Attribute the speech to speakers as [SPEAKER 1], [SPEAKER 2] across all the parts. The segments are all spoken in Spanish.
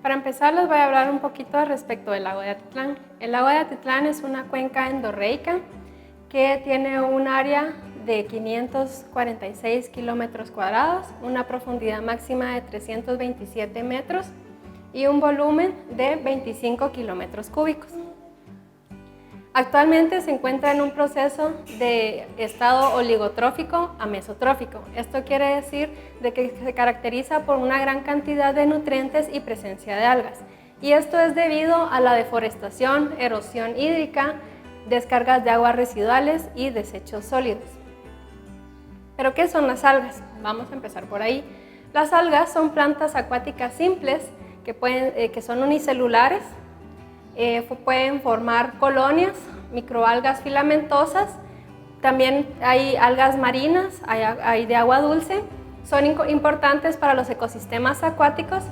[SPEAKER 1] Para empezar, les voy a hablar un poquito respecto del lago de Atitlán. El lago de Atitlán es una cuenca endorreica que tiene un área de 546 kilómetros cuadrados, una profundidad máxima de 327 metros y un volumen de 25 kilómetros cúbicos. Actualmente se encuentra en un proceso de estado oligotrófico a mesotrófico. Esto quiere decir de que se caracteriza por una gran cantidad de nutrientes y presencia de algas. Y esto es debido a la deforestación, erosión hídrica, descargas de aguas residuales y desechos sólidos. ¿Pero qué son las algas? Vamos a empezar por ahí. Las algas son plantas acuáticas simples que son unicelulares. Pueden formar colonias, microalgas filamentosas, también hay algas marinas, hay de agua dulce, son importantes para los ecosistemas acuáticos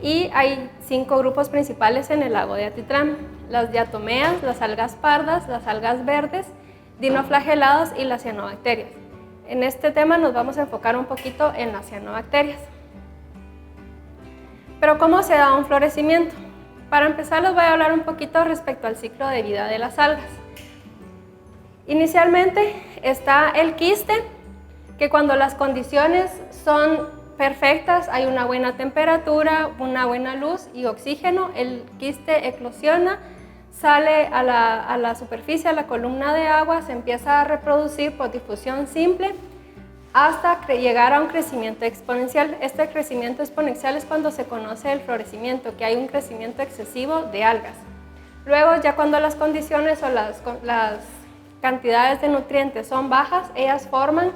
[SPEAKER 1] y hay 5 grupos principales en el lago de Atitlán: las diatomeas, las algas pardas, las algas verdes, dinoflagelados y las cianobacterias. En este tema nos vamos a enfocar un poquito en las cianobacterias. Pero ¿cómo se da un florecimiento? Para empezar, les voy a hablar un poquito respecto al ciclo de vida de las algas. Inicialmente está el quiste, que cuando las condiciones son perfectas, hay una buena temperatura, una buena luz y oxígeno, el quiste eclosiona, sale a la superficie, a la columna de agua, se empieza a reproducir por difusión simple, hasta llegar a un crecimiento exponencial. Este crecimiento exponencial es cuando se conoce el florecimiento, que hay un crecimiento excesivo de algas. Luego, ya cuando las condiciones o las cantidades de nutrientes son bajas, ellas forman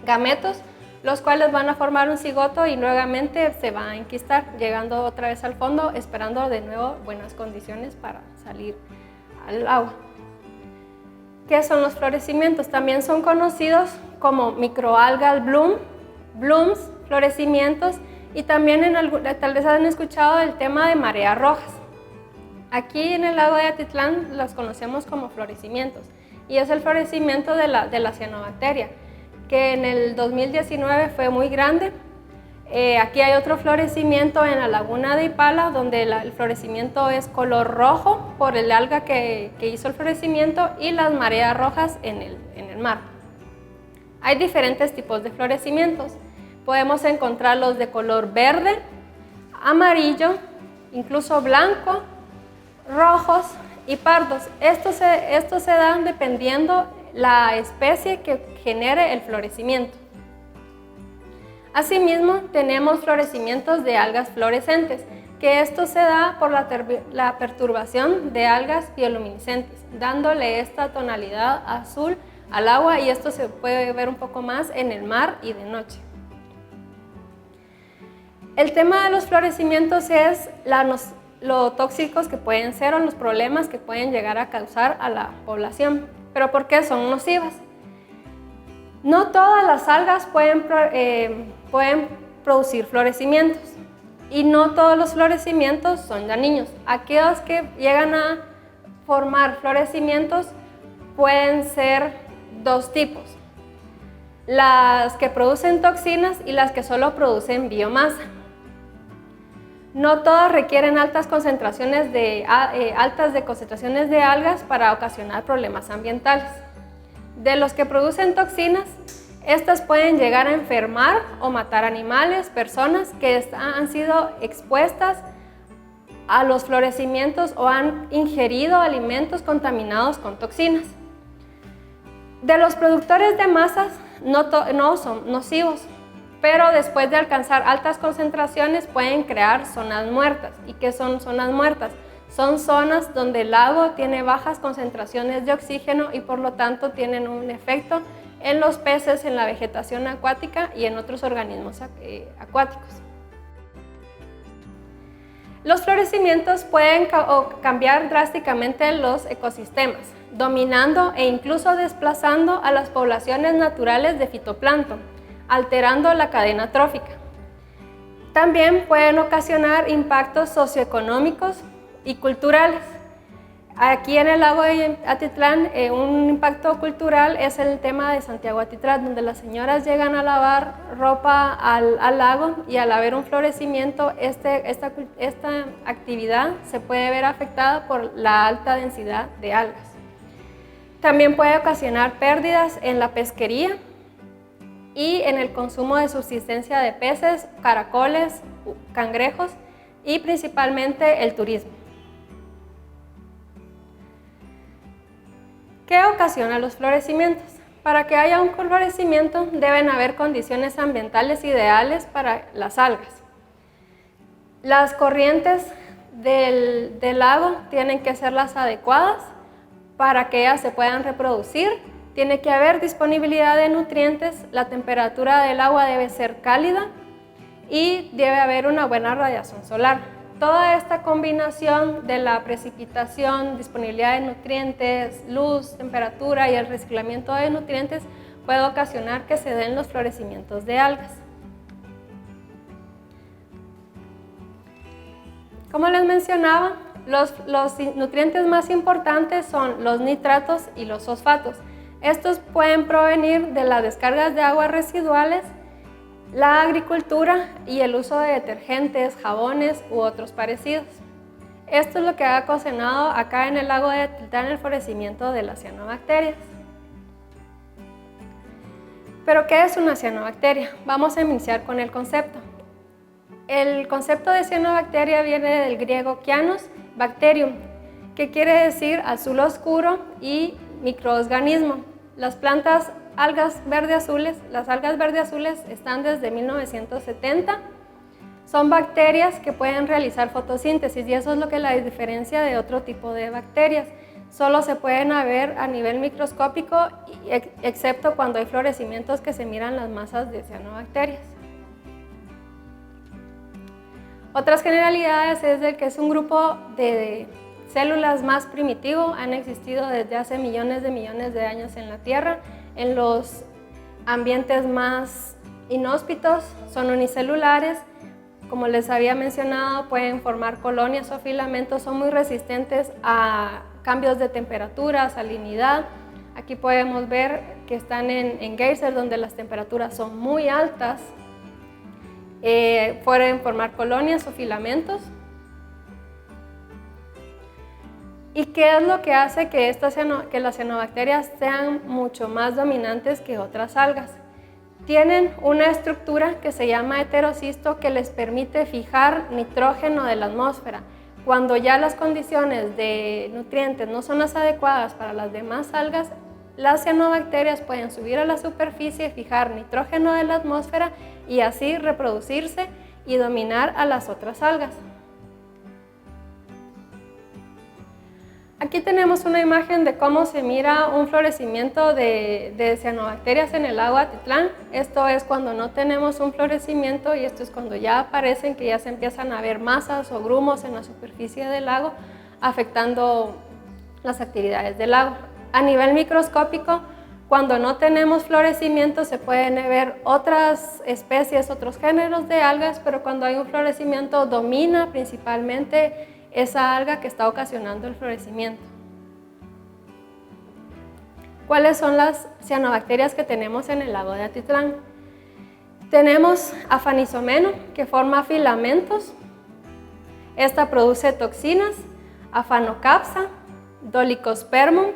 [SPEAKER 1] gametos, los cuales van a formar un cigoto y nuevamente se va a enquistar, llegando otra vez al fondo, esperando de nuevo buenas condiciones para salir al agua. ¿Qué son los florecimientos? También son conocidos como microalgas blooms, florecimientos, y también tal vez han escuchado el tema de mareas rojas. Aquí en el lago de Atitlán los conocemos como florecimientos, y es el florecimiento de la cianobacteria, que en el 2019 fue muy grande. Aquí hay otro florecimiento en la laguna de Ipala, donde el florecimiento es color rojo por el alga que hizo el florecimiento, y las mareas rojas en el mar. Hay diferentes tipos de florecimientos. Podemos encontrarlos de color verde, amarillo, incluso blanco, rojos y pardos. Estos se dan dependiendo la especie que genere el florecimiento. Asimismo, tenemos florecimientos de algas fluorescentes, que esto se da por la perturbación de algas bioluminiscentes, dándole esta tonalidad azul al agua, y esto se puede ver un poco más en el mar y de noche. El tema de los florecimientos es lo tóxicos que pueden ser o los problemas que pueden llegar a causar a la población. ¿Pero por qué son nocivas? No todas las algas pueden producir florecimientos, y no todos los florecimientos son dañinos. Aquellos que llegan a formar florecimientos pueden ser dos tipos: las que producen toxinas y las que solo producen biomasa. No todas requieren altas concentraciones de algas para ocasionar problemas ambientales. De los que producen toxinas, estas pueden llegar a enfermar o matar animales, personas que han sido expuestas a los florecimientos o han ingerido alimentos contaminados con toxinas. De los productores de masas no son nocivos, pero después de alcanzar altas concentraciones pueden crear zonas muertas. ¿Y qué son zonas muertas? Son zonas donde el lago tiene bajas concentraciones de oxígeno y por lo tanto tienen un efecto en los peces, en la vegetación acuática y en otros organismos acuáticos. Los florecimientos pueden cambiar drásticamente los ecosistemas, dominando e incluso desplazando a las poblaciones naturales de fitoplancton, alterando la cadena trófica. También pueden ocasionar impactos socioeconómicos y culturales. Aquí en el lago de Atitlán, un impacto cultural es el tema de Santiago Atitlán, donde las señoras llegan a lavar ropa al lago, y al haber un florecimiento, esta actividad se puede ver afectada por la alta densidad de algas. También puede ocasionar pérdidas en la pesquería y en el consumo de subsistencia de peces, caracoles, cangrejos y principalmente el turismo. ¿Qué ocasiona los florecimientos? Para que haya un florecimiento deben haber condiciones ambientales ideales para las algas. Las corrientes del lago tienen que ser las adecuadas para que ellas se puedan reproducir. Tiene que haber disponibilidad de nutrientes, la temperatura del agua debe ser cálida y debe haber una buena radiación solar. Toda esta combinación de la precipitación, disponibilidad de nutrientes, luz, temperatura y el reciclamiento de nutrientes puede ocasionar que se den los florecimientos de algas. Como les mencionaba, los nutrientes más importantes son los nitratos y los fosfatos. Estos pueden provenir de las descargas de aguas residuales, la agricultura y el uso de detergentes, jabones u otros parecidos. Esto es lo que ha ocasionado acá en el lago de Atitlán el florecimiento de las cianobacterias. ¿Pero qué es una cianobacteria? Vamos a iniciar con el concepto. El concepto de cianobacteria viene del griego kianos, bacterium, que quiere decir azul oscuro y microorganismo. Las algas verde-azules están desde 1970. Son bacterias que pueden realizar fotosíntesis y eso es lo que las diferencia de otro tipo de bacterias. Solo se pueden ver a nivel microscópico, excepto cuando hay florecimientos que se miran las masas de cianobacterias. Otras generalidades es de que es un grupo de células más primitivo, han existido desde hace millones de años en la Tierra. En los ambientes más inhóspitos son unicelulares. Como les había mencionado, pueden formar colonias o filamentos, son muy resistentes a cambios de temperatura, salinidad. Aquí podemos ver que están en geysers donde las temperaturas son muy altas. Pueden formar colonias o filamentos. ¿Y qué es lo que hace que las cianobacterias sean mucho más dominantes que otras algas? Tienen una estructura que se llama heterocisto que les permite fijar nitrógeno de la atmósfera. Cuando ya las condiciones de nutrientes no son las adecuadas para las demás algas, las cianobacterias pueden subir a la superficie, fijar nitrógeno de la atmósfera y así reproducirse y dominar a las otras algas. Aquí tenemos una imagen de cómo se mira un florecimiento de cianobacterias en el lago Atitlán. Esto es cuando no tenemos un florecimiento y esto es cuando ya aparecen, que ya se empiezan a ver masas o grumos en la superficie del lago, afectando las actividades del lago. A nivel microscópico, cuando no tenemos florecimiento se pueden ver otras especies, otros géneros de algas, pero cuando hay un florecimiento domina principalmente esa alga que está ocasionando el florecimiento. ¿Cuáles son las cianobacterias que tenemos en el lago de Atitlán? Tenemos afanisomeno, que forma filamentos. Esta produce toxinas. Afanocapsa, Dolichospermum,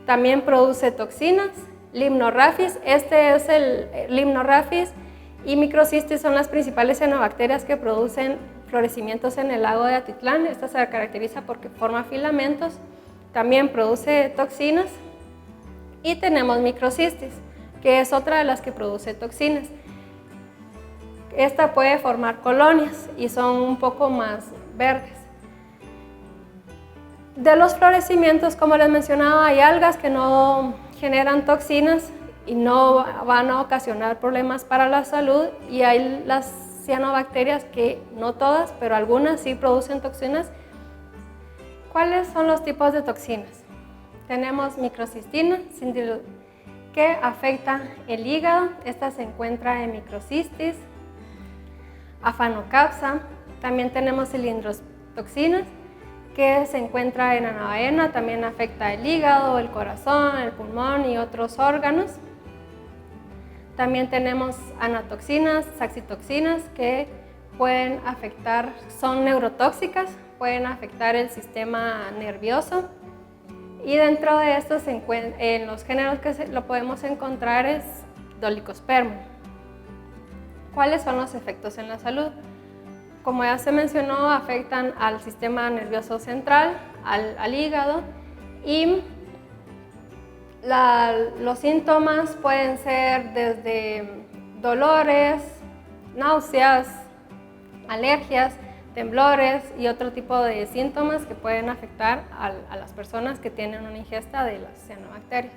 [SPEAKER 1] también produce toxinas. Limnorhapis, este es el Limnorhapis, y Microcystis son las principales cianobacterias que producen florecimientos en el lago de Atitlán. Esta se caracteriza porque forma filamentos, también produce toxinas. Y tenemos Microcystis, que es otra de las que produce toxinas. Esta puede formar colonias y son un poco más verdes. De los florecimientos, como les mencionaba, hay algas que no generan toxinas y no van a ocasionar problemas para la salud, y hay las cianobacterias que no todas, pero algunas sí producen toxinas. ¿Cuáles son los tipos de toxinas? Tenemos microcistina, que afecta el hígado. Esta se encuentra en Microcystis. Afanocapsa, también tenemos cilindrotoxinas, que se encuentra en la avena, también afecta el hígado, el corazón, el pulmón y otros órganos. También tenemos anatoxinas, saxitoxinas que pueden afectar, son neurotóxicas, pueden afectar el sistema nervioso. Y dentro de estos, en los géneros que lo podemos encontrar es Dolichospermum. ¿Cuáles son los efectos en la salud? Como ya se mencionó, afectan al sistema nervioso central, al hígado, y los síntomas pueden ser desde dolores, náuseas, alergias, temblores y otro tipo de síntomas que pueden afectar a las personas que tienen una ingesta de las cianobacterias.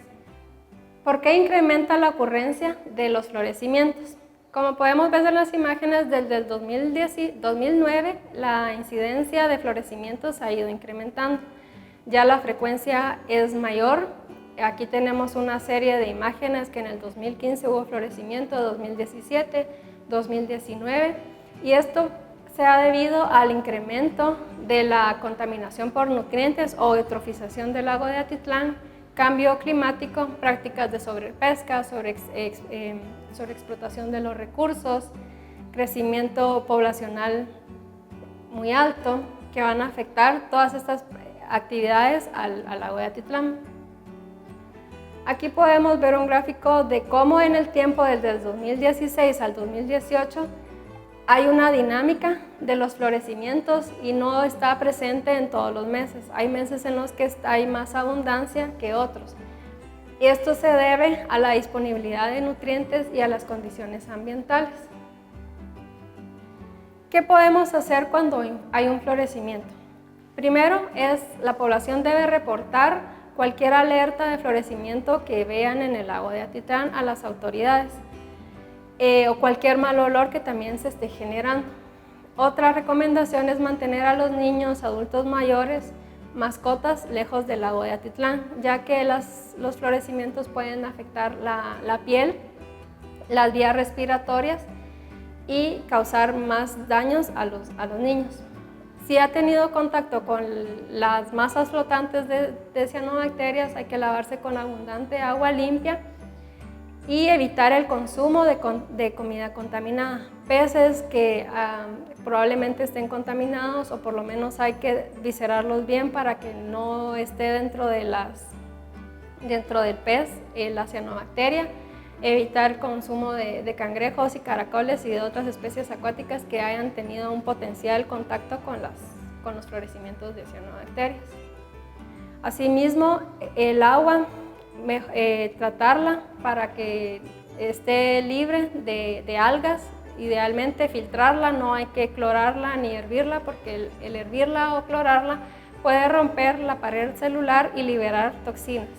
[SPEAKER 1] ¿Por qué incrementa la ocurrencia de los florecimientos? Como podemos ver en las imágenes, desde el 2009 la incidencia de florecimientos ha ido incrementando. Ya la frecuencia es mayor. Aquí tenemos una serie de imágenes que en el 2015 hubo florecimiento, 2017, 2019, y esto se ha debido al incremento de la contaminación por nutrientes o eutrofización del lago de Atitlán, cambio climático, prácticas de sobrepesca, sobreexplotación de los recursos, crecimiento poblacional muy alto, que van a afectar todas estas actividades al lago de Atitlán. Aquí podemos ver un gráfico de cómo en el tiempo desde el 2016 al 2018 hay una dinámica de los florecimientos y no está presente en todos los meses. Hay meses en los que hay más abundancia que otros. Y esto se debe a la disponibilidad de nutrientes y a las condiciones ambientales. ¿Qué podemos hacer cuando hay un florecimiento? Primero, la población debe reportar cualquier alerta de florecimiento que vean en el lago de Atitlán a las autoridades. O cualquier mal olor que también se esté generando. Otra recomendación es mantener a los niños, adultos mayores, mascotas lejos del lago de Atitlán, ya que los florecimientos pueden afectar la piel, las vías respiratorias y causar más daños a los niños. Si ha tenido contacto con las masas flotantes de cianobacterias, hay que lavarse con abundante agua limpia y evitar el consumo de comida contaminada. Peces que probablemente estén contaminados, o por lo menos hay que viscerarlos bien para que no esté dentro del pez la cianobacteria. Evitar el consumo de cangrejos y caracoles y de otras especies acuáticas que hayan tenido un potencial contacto con los florecimientos de cianobacterias. Asimismo, el agua, tratarla para que esté libre de algas, idealmente filtrarla, no hay que clorarla ni hervirla, porque el hervirla o clorarla puede romper la pared celular y liberar toxinas.